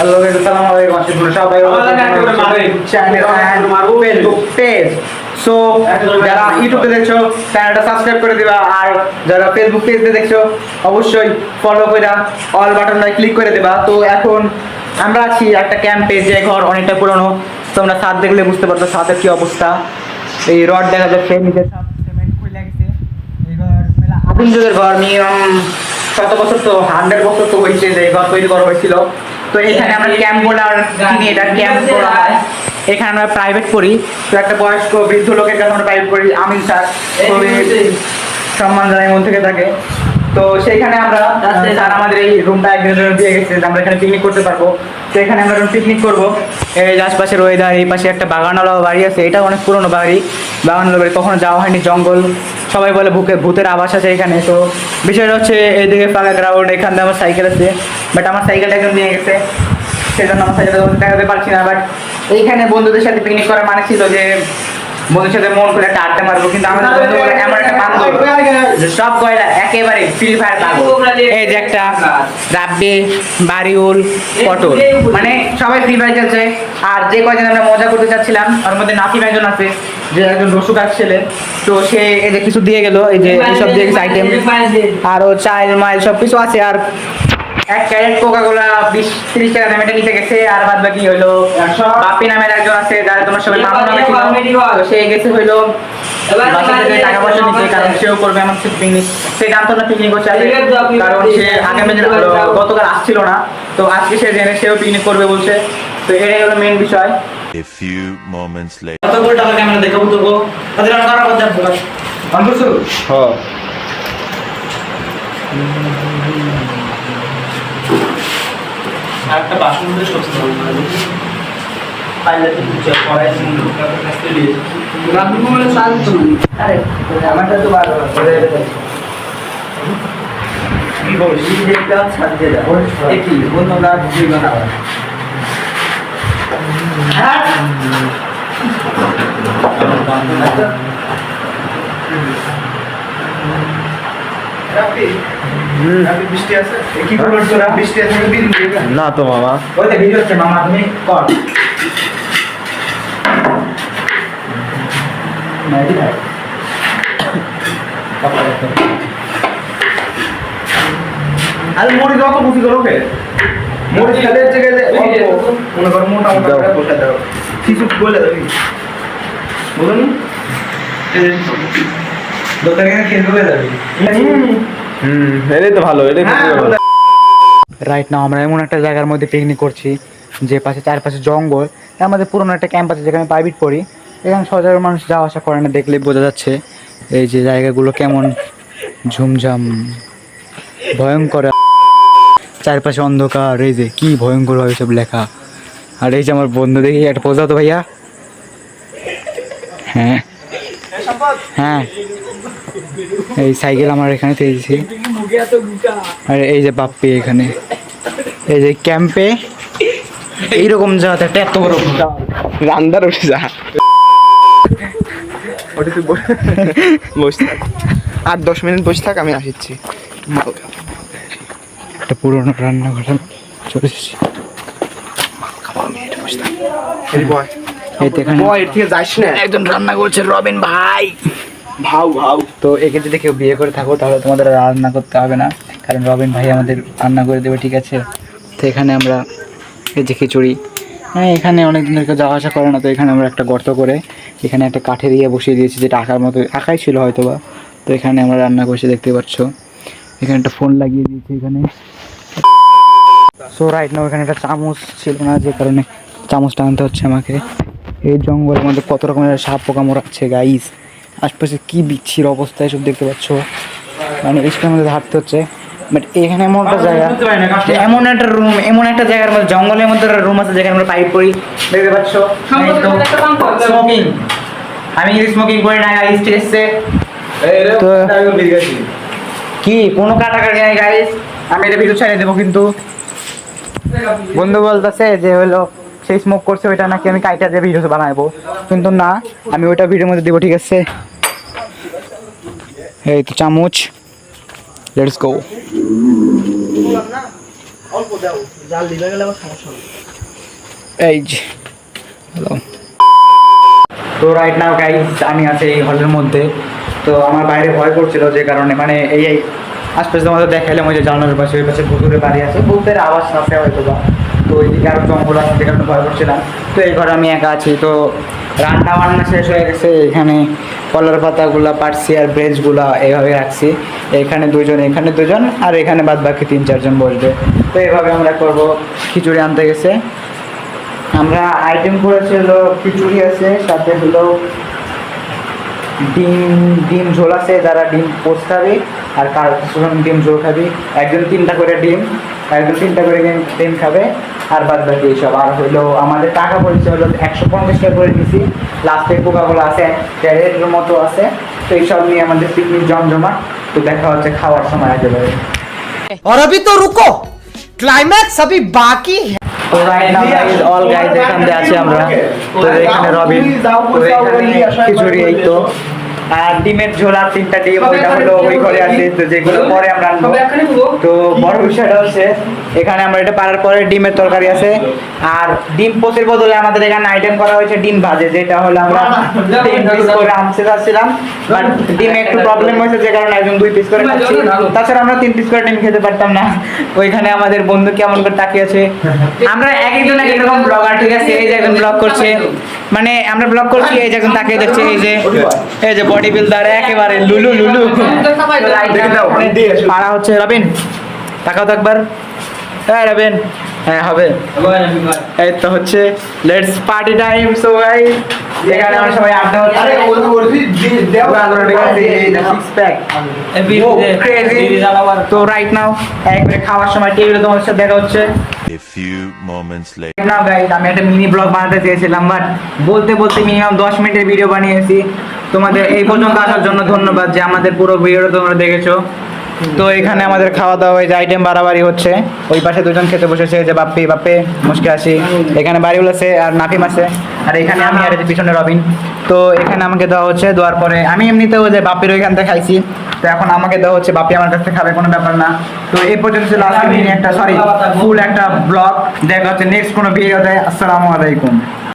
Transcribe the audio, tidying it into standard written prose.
Hello guys, আসসালামু আলাইকুম। আশা করি সবাই ভালো আছেন। Channel and Facebook page. So যারা ইউটিউবে দেখছো চ্যানেলটা সাবস্ক্রাইব করে দিবা, আর যারা ফেসবুক পেজে দেখছো অবশ্যই ফলো কইরা অল বাটনটা ক্লিক করে দিবা। তো এখন আমরা আছি একটা ক্যাম্পে, যে ঘর অনেকটা পুরনো। তোমরা ছাদ দেখলে বুঝতে পারছো ছাদের কি অবস্থা। এই রড দেখা যাচ্ছে, নিচে ছাদ সিমেন্ট কইলা গেছে। এই ঘর মেলা আদিম যুগের ঘর, মিনিমাম 100 বছর তো 100 বছর তো হয়েছে যে ঘর তৈরি করা হয়েছিল। তো এখানে আমরা ক্যাম্প বোর্ডার কিনে, এটা ক্যাম্প করা হয়। এখানে আমরা প্রাইভেট করি। তো একটা বয়স্ক বৃদ্ধ লোকের কাছে আমরা প্রাইভেট করি। আমিন স্যার খুবই সম্মান জানাই মন থেকে থাকে। তো সেইখানে আমরা স্যার আমাদের এই রুমটা একদিনের জন্য দিয়ে গেছে যে আমরা এখানে পিকনিক করতে পারবো। তো এখানে আমরা পিকনিক করবো। এই আশপাশের ওয়েদার, এই পাশে একটা বাগানওয়ালা বাড়ি আছে, এটা অনেক পুরনো বাড়ি। বাগানওয়ালা বাড়ি কখনো যাওয়া হয়নি, জঙ্গল। সবাই বলে ভূতের আবাস আছে এখানে। তো বিষয়টা হচ্ছে এইদিকে ফাঁকা গ্রাউন্ড, এখান থেকে আমার সাইকেল আছে, বাট আমার সাইকেলটা একজন নিয়ে গেছে, সেই জন্য আমার সাইকেলটা দেখাতে পারছি না। বাট এইখানে বন্ধুদের সাথে পিকনিক করা মানে ছিল যে বন্ধুর সাথে মন করে একটা আড্ডা মারবো, কিন্তু আমাদের বন্ধু বলে এমন একটা বান্ধব যে সব কয়লা একেবারে ফ্রি ফায়ার পাগল। এই যে একটা রাব্বি, বারিউল, পটল, মানে সবাই ফ্রি ফায়ার খেলছে। আর যে কয়জন আমরা মজা করতে চাচ্ছিলাম ওর মধ্যে নাফিম একজন আছে, যে একজন রসুকার ছেলে। তো সে এই যে কিছু দিয়ে গেল, এই যে এইসব দিয়ে গেছে আইটেম, আরও চাইল মাইল সব কিছু আছে। আর এক ক্যারেট কোকা-কোলা 20-30 টাকা দামে এটা নিতে গেছে। আর বাদ বাকি হইলো বাপি নামের একজন আছে, যারা তোমার সবাই মামু নামে ছিল। তো সে গেছে হইলো বাসা থেকে টাকা পয়সা নিতে, কারণ সেও করবে আমার সাথে পিকনিক। সে জানতো না পিকনিক করছে, কারণ সে আগামী দিন গতকাল আসছিল না। তো আজকে সে জেনে সেও পিকনিক করবে বলছে। তো এটাই হলো মেইন বিষয়। A few moments later. কতগুলো টাকা ক্যামেরা দেখাবো তো তাদের আর কারা কথা বলার অন করছো? হ্যাঁ, একটা বাসন মধ্যে সবচেয়ে ভালো লাগে পাইলে তো বুঝে পড়াই সুন্দর করে কাছে দিয়ে রাখবো মানে সাল তো আরে আমারটা তো ভালো করে কি বলিস যে কাজ ছাড়তে যা একই বন্ধু না বুঝি না হ্যাঁ বৃষ্টি আছে কি করবো তোরা? বৃষ্টি আছে না তো মামা, ওই যে ভিডিও হচ্ছে মামা, তুমি কর আরে মুড়ি দাও তো বুঝি করো কে মুড়ি খেলে জায়গায় মনে করো মোটা মোটা করে বসে দাও কিছু বলে দাবি বলুন দোকানে খেয়ে হয়ে যাবে। এটাই তো ভালো, এটাই ভালো। রাইট নাও আমরা এমন একটা জায়গার মধ্যে পিকনিক করছি যে পাশে চারপাশে জঙ্গল। তার মধ্যে পুরোনো একটা ক্যাম্প আছে যেখানে প্রাইভেট পড়ি। এখানে সচরাচর মানুষ যাওয়া আসা করে না, দেখলেই বোঝা যাচ্ছে। এই যে জায়গাগুলো কেমন ঝুমঝাম ভয়ঙ্কর, চারপাশে অন্ধকার, এই যে কি ভয়ঙ্কর ভাবে সব লেখা। আর এই যে আমার বন্ধু, দেখি একটা পোজা তো ভাইয়া। হ্যাঁ হ্যাঁ, এই সাইকেল আমার এখানে পেয়েছি। আর এই যে বাপ্পি এখানে, এই যে ক্যাম্পে এইরকম জায়গা একটা এত বড় রান্দার উঠে যা, ওটা তুই বসে থাক, আর 10 মিনিট বসে থাক, আমি আসছি। একটা পুরোনো রান্নাঘর চলে এসেছি। একজন রান্না করছে, রবিন ভাই। তো একে যদি কেউ বিয়ে করে থাকো তাহলে তোমাদের রান্না করতে হবে না, কারণ রবিন ভাই আমাদের রান্না করে দেবে, ঠিক আছে? তো এখানে আমরা এই যে খিচুড়ি, হ্যাঁ এখানে অনেক দিনের কেউ যাওয়া আসা করে না। তো এখানে আমরা একটা গর্ত করে এখানে একটা কাঠের ইয়ে বসিয়ে দিয়েছি, যেটা আঁকার মতো আঁকাই ছিল হয়তো বা। তো এখানে আমরা রান্না করছি, দেখতে পাচ্ছ। এখানে একটা ফোন লাগিয়ে দিয়েছি এখানে। সো রাইট নাও এখানে একটা চামচ ছিল না, যে কারণে চামচটা আনতে হচ্ছে আমাকে। এই জঙ্গলের মধ্যে কত রকমের সাপ পোকা মোড়াচ্ছে গাইস। আশপাশে কি বিচ্ছির অবস্থা এসব দেখতে পাচ্ছ, মানে এইসবের মধ্যে হাঁটতে হচ্ছে। বাট এখানে এমন একটা জায়গা, এমন একটা রুম, এমন একটা জায়গার মধ্যে জঙ্গলের মধ্যে একটা রুম আছে যেখানে আমরা পাইপ করি, দেখতে পাচ্ছ। স্মোকিং, আমি স্মোকিং করি না গাইস, ঠিক আছে? তো কি কোনো কাটাকাটি নাই গাইস, আমি এটা ভিডিও ছেড়ে দেবো। কিন্তু বন্ধু বলতেছে যে হলো সেই স্মোক করছে, ওইটা নাকি আমি কাইটা দিয়ে ভিডিও বানাবো, কিন্তু না, আমি ওইটা ভিডিওর মধ্যে দেবো, ঠিক আছে? এই তো চামচ, লেটস গো। অল্প দাও, জাল দিলে গেলে আবার সমস্যা হবে। এই যে হ্যালো। তো রাইট নাও গাইস আমি আছি এই হলের মধ্যে। তো আমার বাইরে ভয় করছিল যে কারণে মানে এই আশপাশে তোমাদের দেখাইলাম ওই যে জানালার পাশে ওই পাশে পুকুরের বাড়ি আছে ভূতের আওয়াজ আছে হয়তো বা, তো ওইদিকে আরও জঙ্গল আছে যে কারণে ভয় করছিলাম। তো এই ঘরে আমি একা আছি। তো রান্না বান্না শেষ হয়ে গেছে, এখানে কলার পাতাগুলা পাটছি আর ব্রেঞ্চগুলা এইভাবে রাখছি। এখানে দুজন আর এখানে বাদ বাকি 3-4 জন বসবে। তো এইভাবে আমরা করব। খিচুড়ি আনতে গেছে, আমরা আইটেম করেছি হলো খিচুড়ি আছে, সাথে হলো ডিম ঝোল আছে, যারা ডিম পোস্ট খাবে আর কার ডিম ঝোল খাবে, একজন 3টা করে ডিম, একজন 3টা করে ডিম খাবে আর বাদ বাকি এইসব। আর হলো আমাদের টাকা পড়েছে হলো 150 টাকা করে নিয়েছি, লাস্টে কোকাগুলো আছে 1.5 মতো আছে। তো এইসব নিয়ে আমাদের পিকনিক জমজমা। তো দেখা হচ্ছে খাওয়ার সময় একেবারে। और अभी तो रुको, क्लाइमैक्स अभी बाकी है। তো right now guys all guys এখানে আছি আমরা। তো এখানে রবিন, তো এখানে খিচুড়ি এই তো, আর ডিমের ঝোল আর 3টা ডিম ওইটা হলো ওই ঘরে আছে, তো যেগুলো পরে আমরা আনবো। তো বড় বিষয়টা হচ্ছে এখানে আমরা এটা পারার পরে ডিমের তরকারি আছে, আর ডিম পোচের বদলে আমাদের এখানে আইটেম করা হয়েছে ডিম ভাজে, যেটা হলো আমরা 3 পিস করে আনতে চাচ্ছিলাম, বাট ডিমে একটু প্রবলেম হয়েছে যে কারণে একজন 2 পিস করে খাচ্ছি। তাছাড়া আমরা 3 পিস করে ডিম খেতে পারতাম না। ওইখানে আমাদের বন্ধু কেমন করে তাকিয়ে আছে। আমরা এক একজন এক এক রকম ব্লগার, ঠিক আছে, এই যে একজন ব্লগ করছে, মানে আমরা ব্লগ করছি, এই যে একজন তাকিয়ে দেখছে, এই যে বডি বিল্ডার একেবারে লুলু পাড়া হচ্ছে। রবিন তাকাও তো একবার, হ্যাঁ রবিন, হ্যাঁ হবে। এই তো হচ্ছে লেটস পার্টি টাইম। সো ভাই এখানে আমরা সবাই আড্ডা হচ্ছে। তো রাইট নাও একবারে খাওয়ার সময় টেবিলে তোমাদের সাথে দেখা হচ্ছে। A few moments later. Now guys আমি একটা মিনি ব্লগ বানাতে চেয়েছিলাম, বাট বলতে মিনিমাম 10 মিনিটের ভিডিও বানিয়েছি। তোমাদের এই পর্যন্ত আসার জন্য ধন্যবাদ যে আমাদের পুরো ভিডিওটা তোমরা দেখেছো। তো এখানে আমাদের খাওয়া দাওয়া যে আইটেম বাড়াবাড়ি হচ্ছে, ওই পাশে দুজন খেতে বসেছে, যে বাপ্পে মুশকে আসি, এখানে বাড়িউল আছে আর নাফিম আছে, আর এখানে আমি আর এই যে পিছনে রবিন। তো এখানে আমাকে দেওয়া হচ্ছে, দেওয়ার পরে আমি এমনিতেও যে বাপ্পির ওইখান থেকে খাইছি, তো এখন আমাকে দেওয়া হচ্ছে, বাপ্পি আমার কাছ থেকে খাবে, কোনো ব্যাপার না। তো এই পর্যন্ত ছিল আজকে মিনি একটা ফুল একটা ব্লগ। দেখা হচ্ছে নেক্সট কোনো ভিডিওতে। আসসালামু আলাইকুম।